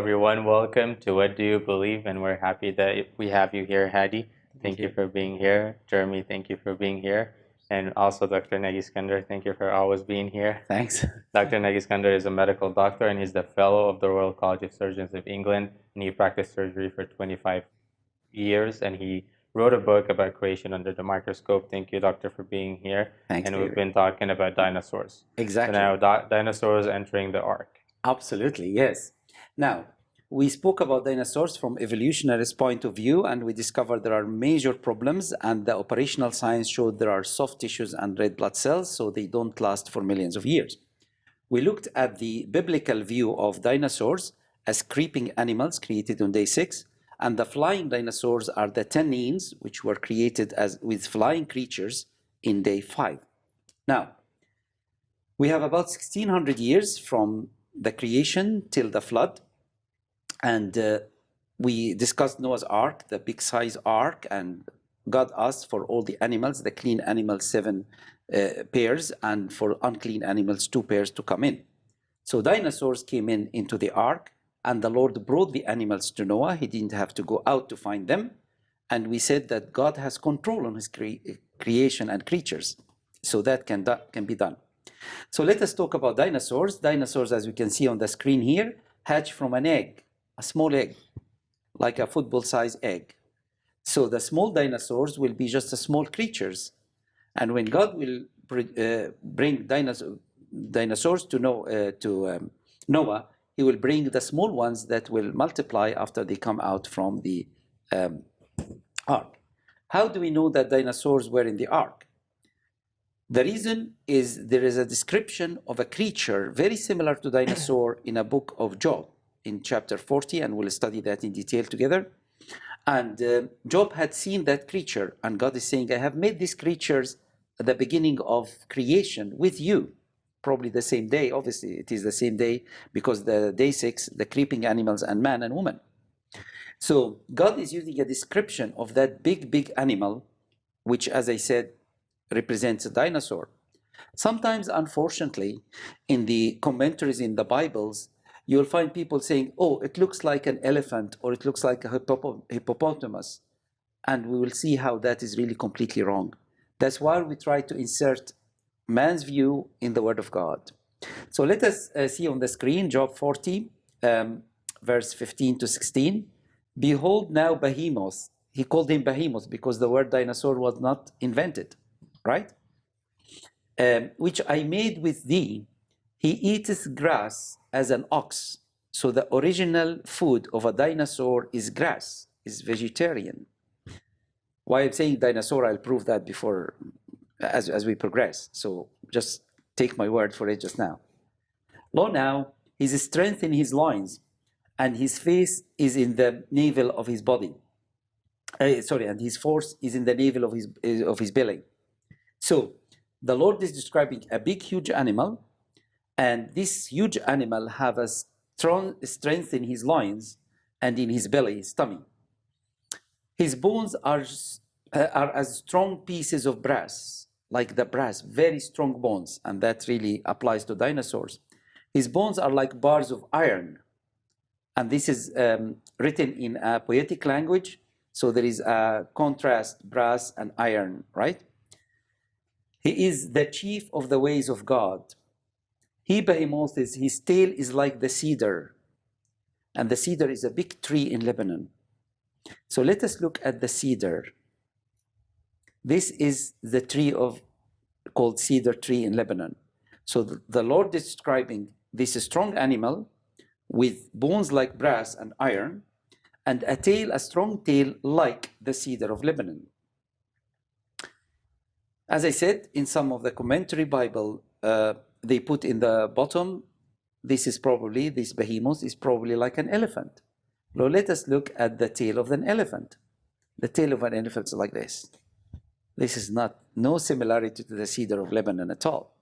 everyone. Welcome to What Do You Believe? And we're happy that we have you here, Hadi. Thank you for being here. Jeremy, thank you for being here. And also Dr. Nagy Eskandar, thank you for always being here. Thanks. Dr. Nagy Eskandar is a medical doctor and he's the fellow of the Royal College of Surgeons of England. And he practiced surgery for 25 years and he wrote a book about creation under the microscope. Thank you, doctor, for being here. Thanks, and David. we've been talking about dinosaurs. Exactly. So now dinosaurs entering the ark. Absolutely, yes. Now, we spoke about dinosaurs from evolutionary point of view, and we discovered there are major problems, and the operational science showed there are soft tissues and red blood cells, so they don't last for millions of years. We looked at the biblical view of dinosaurs as creeping animals created on day 6, and the flying dinosaurs are the tannins, which were created as with flying creatures in day 5. Now, we have about 1600 years from the creation till the flood, and we discussed Noah's Ark, the big size ark, and God asked for all the animals, the clean animals 7 pairs, and for unclean animals 2 pairs to come in. So dinosaurs came into the ark, and the Lord brought the animals to Noah. He didn't have to go out to find them, and we said that God has control on his creation and creatures, so that can be done. So let us talk about dinosaurs. Dinosaurs, as we can see on the screen here, hatch from an egg, a small egg, like a football-sized egg. So the small dinosaurs will be just small creatures. And when God will bring dinosaurs to Noah, he will bring the small ones that will multiply after they come out from the ark. How do we know that dinosaurs were in the ark? The reason is there is a description of a creature very similar to dinosaur in a book of Job in chapter 40, and we'll study that in detail together. And Job had seen that creature, and God is saying, I have made these creatures at the beginning of creation with you. Probably the same day, obviously it is the same day, because the day 6, the creeping animals and man and woman. So God is using a description of that big animal, which, as I said, represents a dinosaur. Sometimes, unfortunately, in the commentaries in the Bibles, you'll find people saying, oh, it looks like an elephant, or it looks like a hippopotamus. And we will see how that is really completely wrong. That's why we try to insert man's view in the Word of God. So let us see on the screen, Job 40, verse 15 to 16. Behold now Behemoth. He called him Behemoth because the word dinosaur was not invented, right? Which I made with thee. He eateth grass as an ox. So the original food of a dinosaur is grass, is vegetarian. Why I'm saying dinosaur, I'll prove that before, as we progress. So just take my word for it just now. Lo now, his strength in his loins, and his face is in the navel of his body. And his force is in the navel of his belly. So the Lord is describing a big, huge animal, and this huge animal have a strong strength in his loins and in his belly, his tummy. His bones are as strong pieces of brass, like the brass, very strong bones, and that really applies to dinosaurs. His bones are like bars of iron, and this is written in a poetic language, so there is a contrast, brass and iron, right? He is the chief of the ways of God. He, Behemoth, his tail is like the cedar, and the cedar is a big tree in Lebanon. So let us look at the cedar. This is the tree called cedar tree in Lebanon. So the Lord is describing this strong animal with bones like brass and iron, and a tail, a strong tail like the cedar of Lebanon. As I said, in some of the commentary Bible, they put in the bottom, this behemoth is probably like an elephant. Now let us look at the tail of an elephant. The tail of an elephant is like this. This is no similarity to the cedar of Lebanon at all.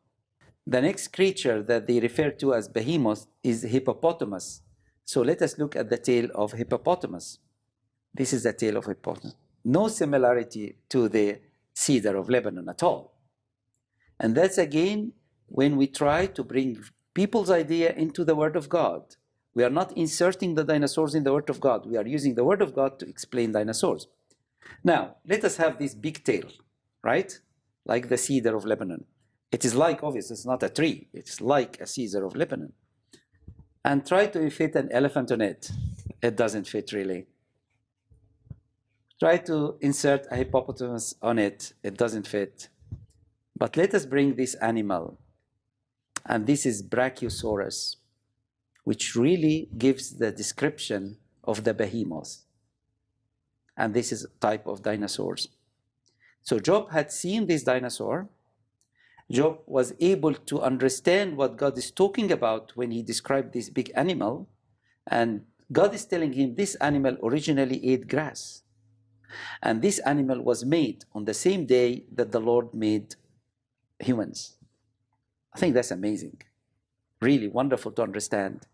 The next creature that they refer to as behemoth is hippopotamus. So let us look at the tail of hippopotamus. This is the tail of hippopotamus. No similarity to the cedar of Lebanon at all. And that's again when we try to bring people's idea into the Word of God. We are not inserting the dinosaurs in the Word of God. We are using the Word of God to explain dinosaurs. Now, let us have this big tail, right? Like the cedar of Lebanon. It is like, obviously, it's not a tree. It's like a cedar of Lebanon. And try to fit an elephant on it. It doesn't fit really. Try to insert a hippopotamus on it. It doesn't fit. But let us bring this animal. And this is Brachiosaurus, which really gives the description of the behemoth. And this is a type of dinosaurs. So Job had seen this dinosaur. Job was able to understand what God is talking about when he described this big animal. And God is telling him this animal originally ate grass. And this animal was made on the same day that the Lord made humans. I think that's amazing. Really wonderful to understand.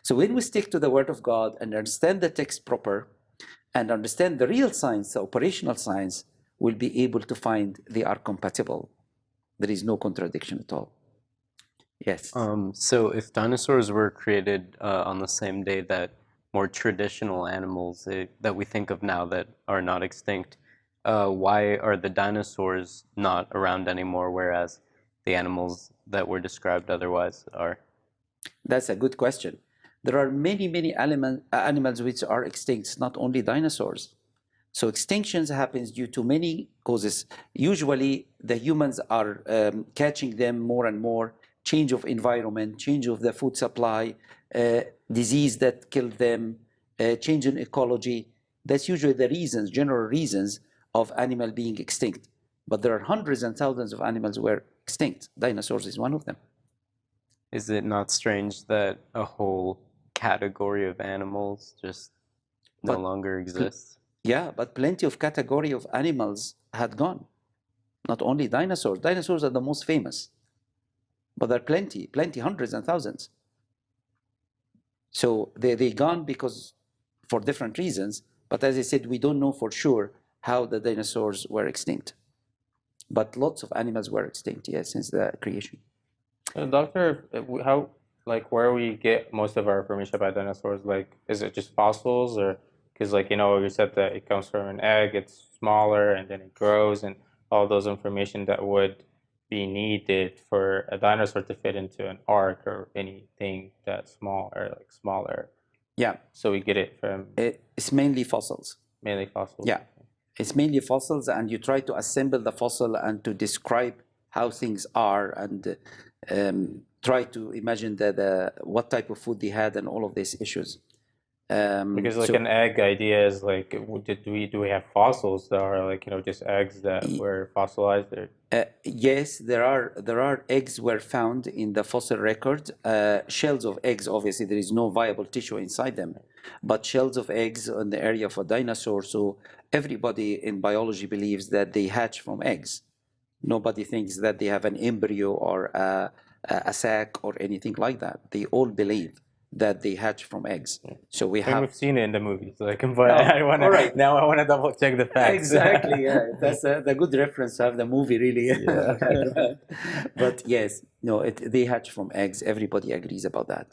So when we stick to the Word of God and understand the text proper and understand the real science, the operational science, we'll be able to find they are compatible. There is no contradiction at all. Yes. So if dinosaurs were created on the same day that more traditional animals that we think of now that are not extinct, why are the dinosaurs not around anymore, whereas the animals that were described otherwise are? That's a good question. There are many animals which are extinct, not only dinosaurs. So extinctions happens due to many causes. Usually the humans are catching them more and more, change of environment, change of the food supply, disease that killed them, change in ecology. That's usually the reasons, general reasons of animal being extinct. But there are hundreds and thousands of animals were extinct. Dinosaurs is one of them. Is it not strange that a whole category of animals just no longer exists? Yeah, but plenty of category of animals had gone. Not only dinosaurs. Dinosaurs are the most famous. But there are plenty, hundreds and thousands. So they gone because for different reasons. But as I said, we don't know for sure how the dinosaurs were extinct. But lots of animals were extinct, yes, since the creation. Doctor, how, like, where we get most of our information about dinosaurs? Like, is it just fossils, or because, like, you said that it comes from an egg, it's smaller, and then it grows, and all those information that would be needed for a dinosaur to fit into an ark or anything that small or like smaller. Yeah. So we get it from It's mainly fossils. mainly fossils. Yeah. It's mainly fossils, and you try to assemble the fossil and to describe how things are, and try to imagine what type of food they had and all of these issues. Because like an egg idea is like, do we have fossils that are like just eggs that were fossilized? Or? Yes, there are eggs were found in the fossil record. Shells of eggs. Obviously, there is no viable tissue inside them, but shells of eggs in the area of a dinosaur. So everybody in biology believes that they hatch from eggs. Nobody thinks that they have an embryo or a sac or anything like that. They all believe that they hatch from eggs. So we have. We've seen it in the movies, like, but I want to now. I want to double check the facts. Exactly. Yeah, that's the good reference to have the movie. Really. Yeah. But yes, no, they hatch from eggs. Everybody agrees about that.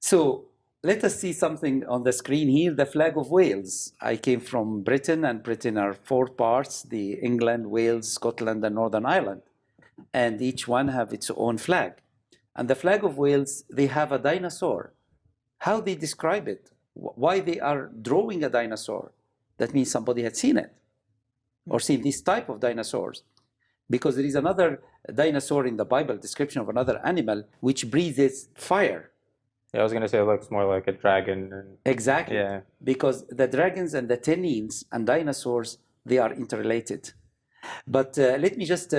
So let us see something on the screen here. The flag of Wales. I came from Britain, and Britain are 4 parts: the England, Wales, Scotland, and Northern Ireland, and each one have its own flag. And the flag of Wales, they have a dinosaur. How they describe it? Why they are drawing a dinosaur? That means somebody had seen it or seen this type of dinosaurs. Because there is another dinosaur in the Bible, description of another animal, which breathes fire. Yeah, I was going to say it looks more like a dragon. Exactly. Yeah. Because the dragons and the tannins and dinosaurs, they are interrelated. But let me just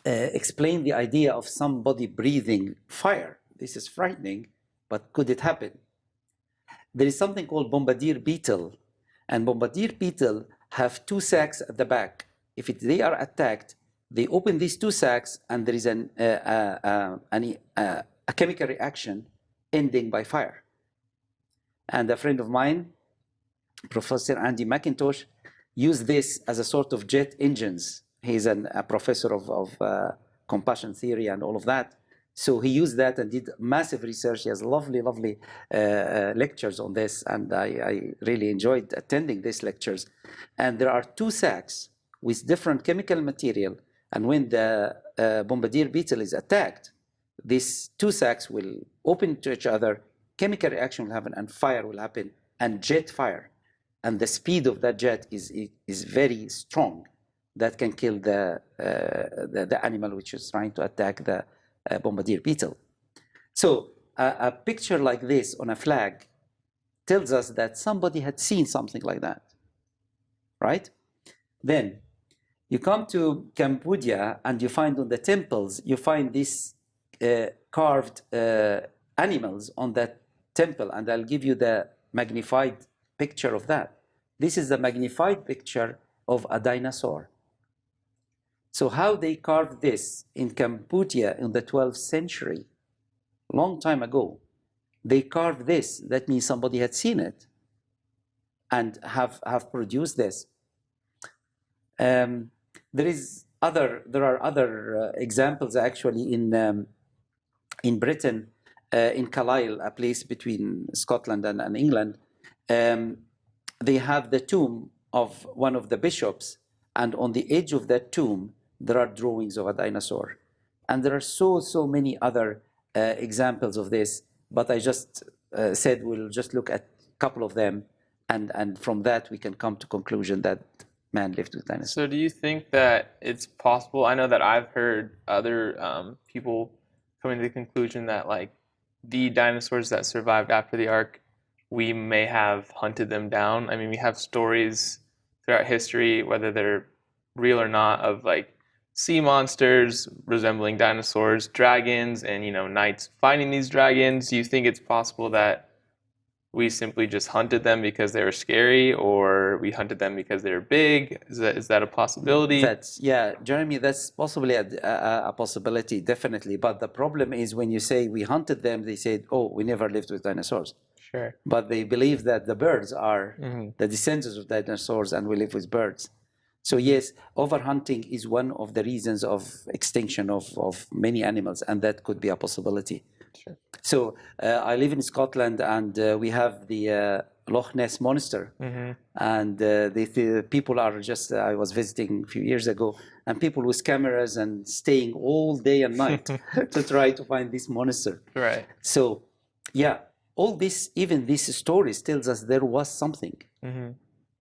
explain the idea of somebody breathing fire. This is frightening, but could it happen? There is something called bombardier beetle, and bombardier beetle have 2 sacs at the back. If they are attacked, they open these 2 sacs, and there is a chemical reaction ending by fire. And a friend of mine, Professor Andy McIntosh, used this as a sort of jet engines. He's a professor of compassion theory and all of that. So he used that and did massive research. He has lovely lectures on this, and I really enjoyed attending these lectures. And there are two sacs with different chemical material, and when the bombardier beetle is attacked, these two sacs will open to each other, chemical reaction will happen, and fire will happen, and jet fire. And the speed of that jet is very strong. That can kill the animal which is trying to attack the bombardier beetle. So a picture like this on a flag tells us that somebody had seen something like that, right? Then you come to Cambodia and you find on the temples, you find these carved animals on that temple, and I'll give you the magnified picture of that. This is the magnified picture of a dinosaur. So how they carved this in Cambodia in the 12th century, long time ago, they carved this. That means somebody had seen it and have produced this. There are other examples actually in Britain, in Carlisle, a place between Scotland and England. They have the tomb of one of the bishops, and on the edge of that tomb there are drawings of a dinosaur. And there are so many other examples of this, but I just said we'll just look at a couple of them, and from that we can come to conclusion that man lived with dinosaurs. So do you think that it's possible? I know that I've heard other people coming to the conclusion that like the dinosaurs that survived after the Ark, we may have hunted them down. I mean, we have stories throughout history, whether they're real or not, of like sea monsters resembling dinosaurs, dragons, and knights fighting these dragons. Do you think it's possible that we simply just hunted them because they were scary, or we hunted them because they were big? Is that a possibility? Yeah, Jeremy, that's possibly a possibility, definitely. But the problem is when you say we hunted them, they said, oh, we never lived with dinosaurs. Sure. But they believe that the birds are the descendants of dinosaurs and we live with birds. So yes, overhunting is one of the reasons of extinction of many animals, and that could be a possibility. Sure. So I live in Scotland, and we have the Loch Ness Monster, and the people are just. I was visiting a few years ago, and people with cameras and staying all day and night to try to find this monster. Right. So, yeah, all this, even these stories, tells us there was something.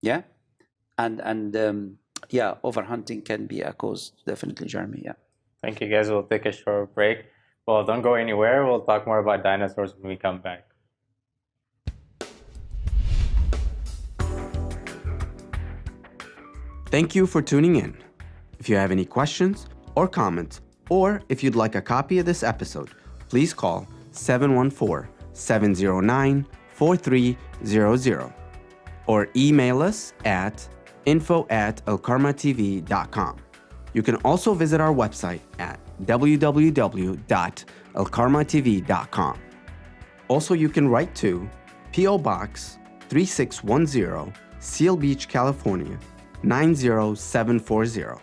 Yeah, and yeah, overhunting can be a cause, definitely, Jeremy. Yeah. Thank you, guys. We'll take a short break. Well, don't go anywhere. We'll talk more about dinosaurs when we come back. Thank you for tuning in. If you have any questions or comments, or if you'd like a copy of this episode, please call 714-709-4300 or email us at info@alkarmatv.com. You can also visit our website at www.alkarmatv.com. Also, you can write to P.O. Box 3610, Seal Beach, California 90740.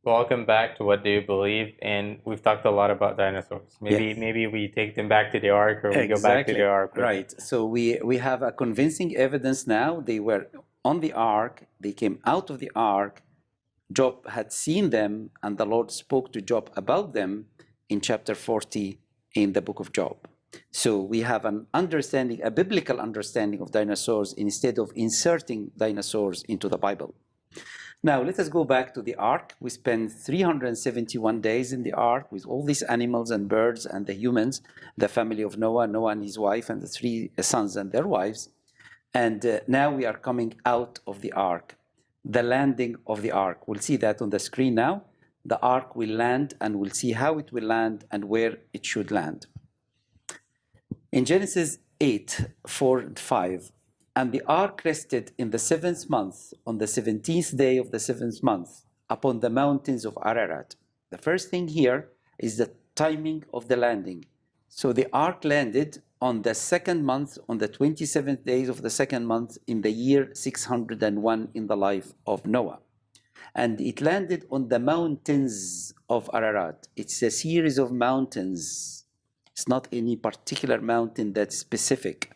Welcome back to What Do You Believe? And we've talked a lot about dinosaurs. Maybe we take them back to the Ark, or we go back to the Ark. Right. So we have a convincing evidence now. They were on the Ark. They came out of the Ark. Job had seen them, and the Lord spoke to Job about them in chapter 40 in the book of Job. So we have an understanding, a biblical understanding of dinosaurs instead of inserting dinosaurs into the Bible. Now, let us go back to the Ark. We spent 371 days in the Ark with all these animals and birds and the humans, the family of Noah and his wife, and the 3 sons and their wives. And now we are coming out of the Ark, the landing of the Ark. We'll see that on the screen now. The Ark will land, and we'll see how it will land and where it should land. In Genesis 8:4-5, and the ark rested in the 7th month, on the 17th day of the 7th month, upon the mountains of Ararat. The first thing here is the timing of the landing. So the ark landed on the second month, on the 27th days of the second month in the year 601 in the life of Noah. And it landed on the mountains of Ararat. It's a series of mountains. It's not any particular mountain that's specific.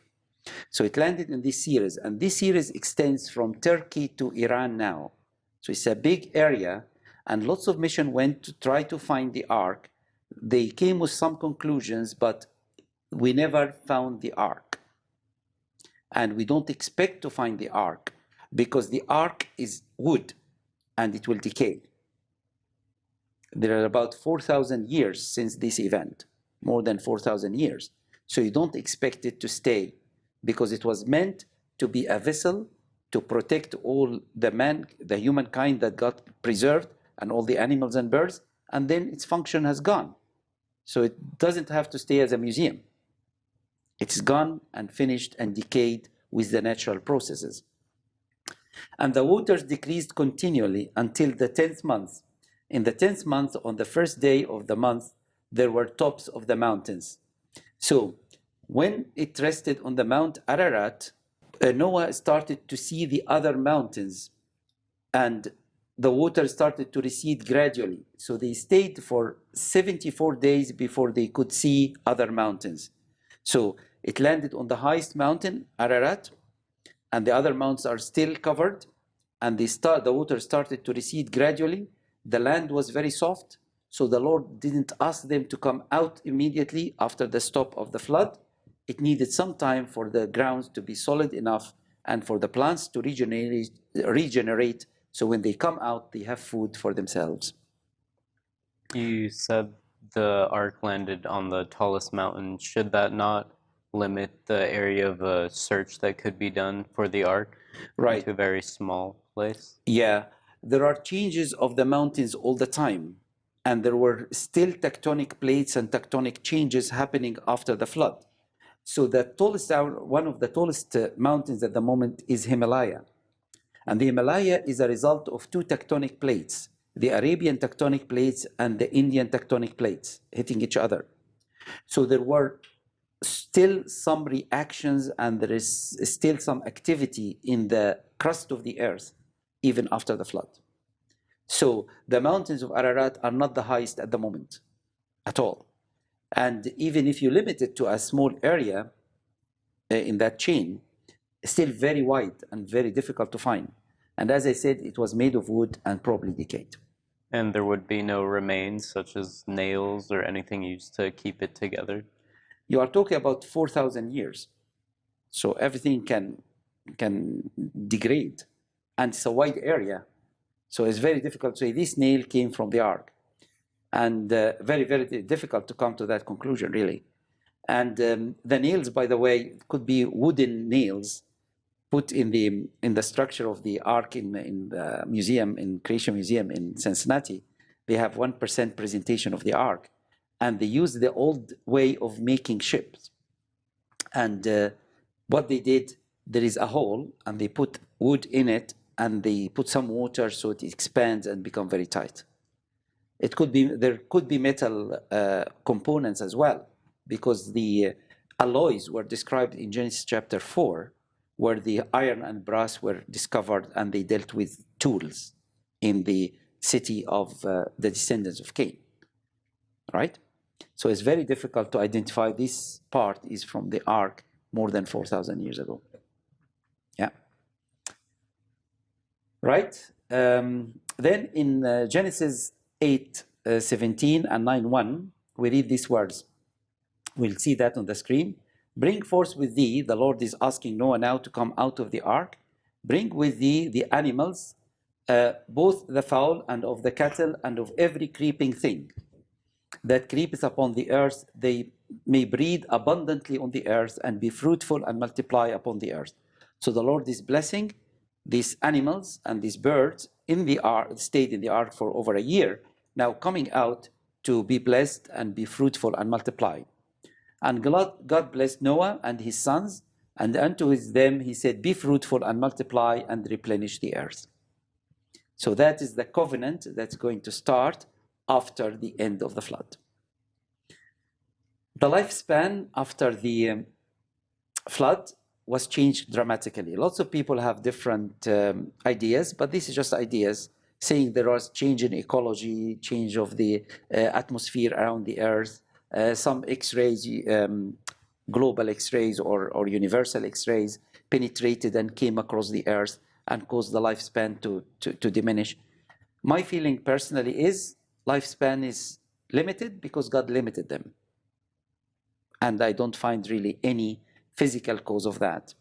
So it landed in this series, and this series extends from Turkey to Iran now. So it's a big area, and lots of missions went to try to find the ark. They came with some conclusions, but we never found the ark. And we don't expect to find the ark because the ark is wood and it will decay. There are about 4,000 years since this event, more than 4,000 years. So you don't expect it to stay because it was meant to be a vessel to protect all the humankind that got preserved and all the animals and birds, and then its function has gone. So it doesn't have to stay as a museum. It's gone and finished and decayed with the natural processes. And the waters decreased continually until the 10th month. In the 10th month, on the first day of the month, there were tops of the mountains. So when it rested on the Mount Ararat, Noah started to see the other mountains, and the water started to recede gradually. So they stayed for 74 days before they could see other mountains. So it landed on the highest mountain, Ararat, and the other mountains are still covered, and the water started to recede gradually. The land was very soft, so the Lord didn't ask them to come out immediately after the stop of the flood. It needed some time for the grounds to be solid enough and for the plants to regenerate, so when they come out, they have food for themselves. You said the ark landed on the tallest mountain. Should that not limit the area of search that could be done for the ark Right. to a very small place? Yeah, there are changes of the mountains all the time, and there were still tectonic plates and tectonic changes happening after the flood. So the tallest, one of the tallest mountains at the moment is Himalaya. And the Himalaya is a result of two tectonic plates, the Arabian tectonic plates and the Indian tectonic plates hitting each other. So there were still some reactions and there is still some activity in the crust of the earth, even after the flood. So the mountains of Ararat are not the highest at the moment at all. And even if you limit it to a small area in that chain, still very wide and very difficult to find. And as I said, it was made of wood and probably decayed. And there would be no remains, such as nails or anything used to keep it together? You are talking about 4,000 years. So everything can degrade. And it's a wide area. So it's very difficult to say this nail came from the ark. And very, very difficult to come to that conclusion, really. And the nails, by the way, could be wooden nails put in the structure of the ark in the museum, in Creation Museum in Cincinnati. They have 1% presentation of the ark. And they use the old way of making ships. And what they did, there is a hole, and they put wood in it, and they put some water so it expands and becomes very tight. There could be metal components as well, because the alloys were described in Genesis chapter 4, where the iron and brass were discovered, and they dealt with tools in the city of the descendants of Cain. Right? So it's very difficult to identify this part is from the ark more than 4,000 years ago. Yeah. Right? Then in Genesis 8:17 and 9:1, we read these words. We'll see that on the screen. Bring forth with thee, the Lord is asking Noah now to come out of the ark. Bring with thee the animals, both the fowl and of the cattle and of every creeping thing that creepeth upon the earth. They may breed abundantly on the earth and be fruitful and multiply upon the earth. So the Lord is blessing these animals and these birds in the ark, stayed in the ark for over a year, now coming out to be blessed and be fruitful and multiply. And God blessed Noah and his sons, and unto them he said, be fruitful and multiply and replenish the earth. So that is the covenant that's going to start after the end of the flood. The lifespan after the flood was changed dramatically. Lots of people have different ideas, but this is just ideas saying there was change in ecology, change of the atmosphere around the Earth, some X-rays, global X-rays or universal X-rays penetrated and came across the Earth and caused the lifespan to diminish. My feeling personally is lifespan is limited because God limited them. And I don't find really any physical cause of that.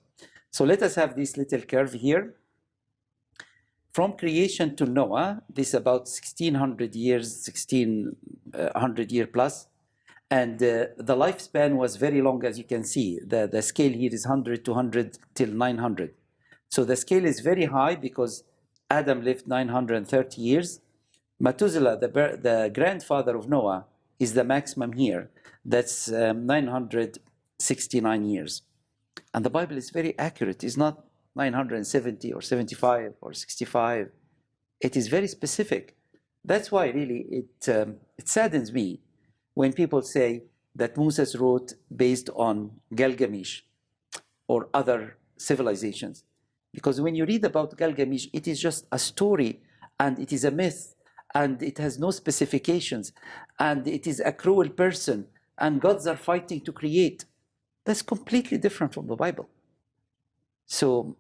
So let us have this little curve here. From creation to Noah, this is about 1600 years, 1600 year plus. And the lifespan was very long, as you can see. The scale here is 100 to 100 till 900. So the scale is very high because Adam lived 930 years. Methuselah, the grandfather of Noah, is the maximum here. That's 969 years. And the Bible is very accurate. It's not 970 or 75 or 65. It is very specific. That's why really it saddens me when people say that Moses wrote based on Gilgamesh or other civilizations. Because when you read about Gilgamesh, it is just a story and it is a myth and it has no specifications and it is a cruel person and gods are fighting to create. That's completely different from the Bible. So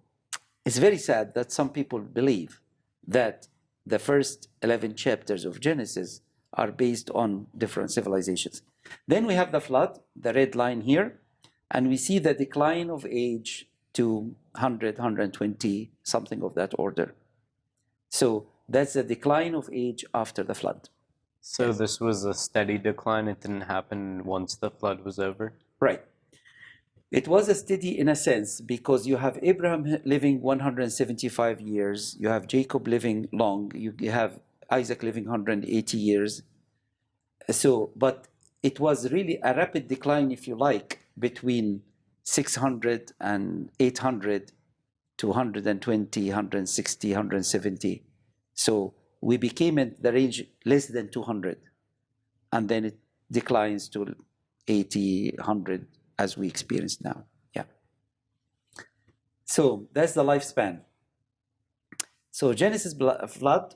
it's very sad that some people believe that the first 11 chapters of Genesis are based on different civilizations. Then we have the flood, the red line here, and we see the decline of age to 100, 120, something of that order. So that's the decline of age after the flood. So this was a steady decline. It didn't happen once the flood was over? Right. It was a steady in a sense because you have Abraham living 175 years, you have Jacob living long, you have Isaac living 180 years. So, but it was really a rapid decline, if you like, between 600 and 800 to 120, 160, 170. So we became in the range less than 200. And then it declines to 80, 100 as we experience now. Yeah. So that's the lifespan. So Genesis flood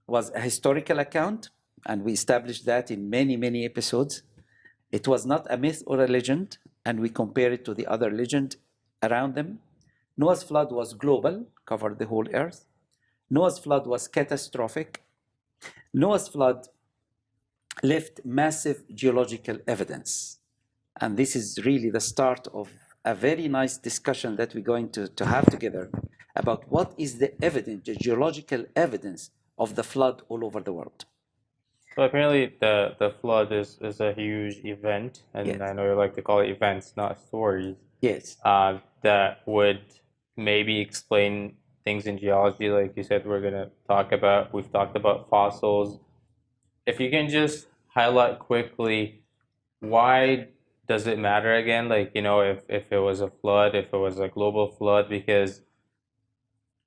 was a historical account, and we established that in many, many episodes. It was not a myth or a legend, and we compare it to the other legend around them. Noah's flood was global, covered the whole earth. Noah's flood was catastrophic. Noah's flood left massive geological evidence. And this is really the start of a very nice discussion that we're going to have together about what is the evidence, the geological evidence of the flood all over the world. So apparently the flood is a huge event, and Yes. I know you like to call it events, not stories, Yes. that would maybe explain things in geology, like you said, we've talked about fossils. If you can just highlight quickly, why does it matter again? Like, if it was a flood, if it was a global flood, because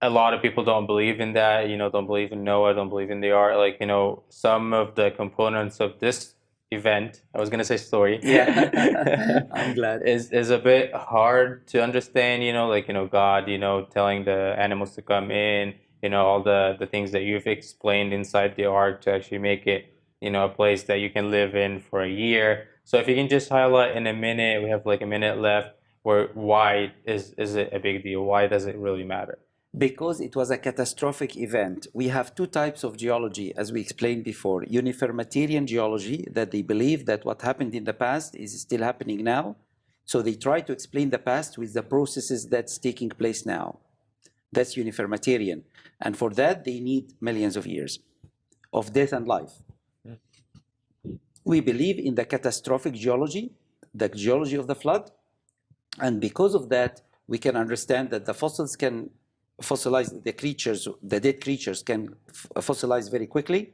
a lot of people don't believe in that, don't believe in Noah, don't believe in the ark. Like, some of the components of this event, I was going to say story. Yeah. I'm glad. Is a bit hard to understand, like, God, telling the animals to come in, all the things that you've explained inside the ark to actually make it, a place that you can live in for a year. So if you can just highlight in a minute, we have like a minute left, why is it a big deal? Why does it really matter? Because it was a catastrophic event. We have two types of geology, as we explained before. Uniformitarian geology, that they believe that what happened in the past is still happening now. So they try to explain the past with the processes that's taking place now. That's uniformitarian. And for that, they need millions of years of death and life. We believe in the catastrophic geology, the geology of the flood. And because of that, we can understand that the fossils can fossilize, the dead creatures can fossilize very quickly.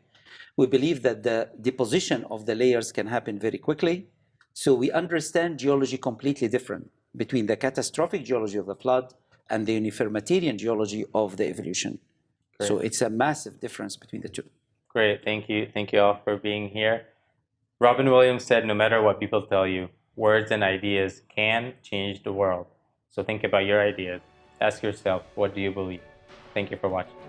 We believe that the deposition of the layers can happen very quickly. So we understand geology completely different between the catastrophic geology of the flood and the uniformitarian geology of the evolution. Great. So it's a massive difference between the two. Great, thank you all for being here. Robin Williams said, no matter what people tell you, words and ideas can change the world. So think about your ideas. Ask yourself, what do you believe? Thank you for watching.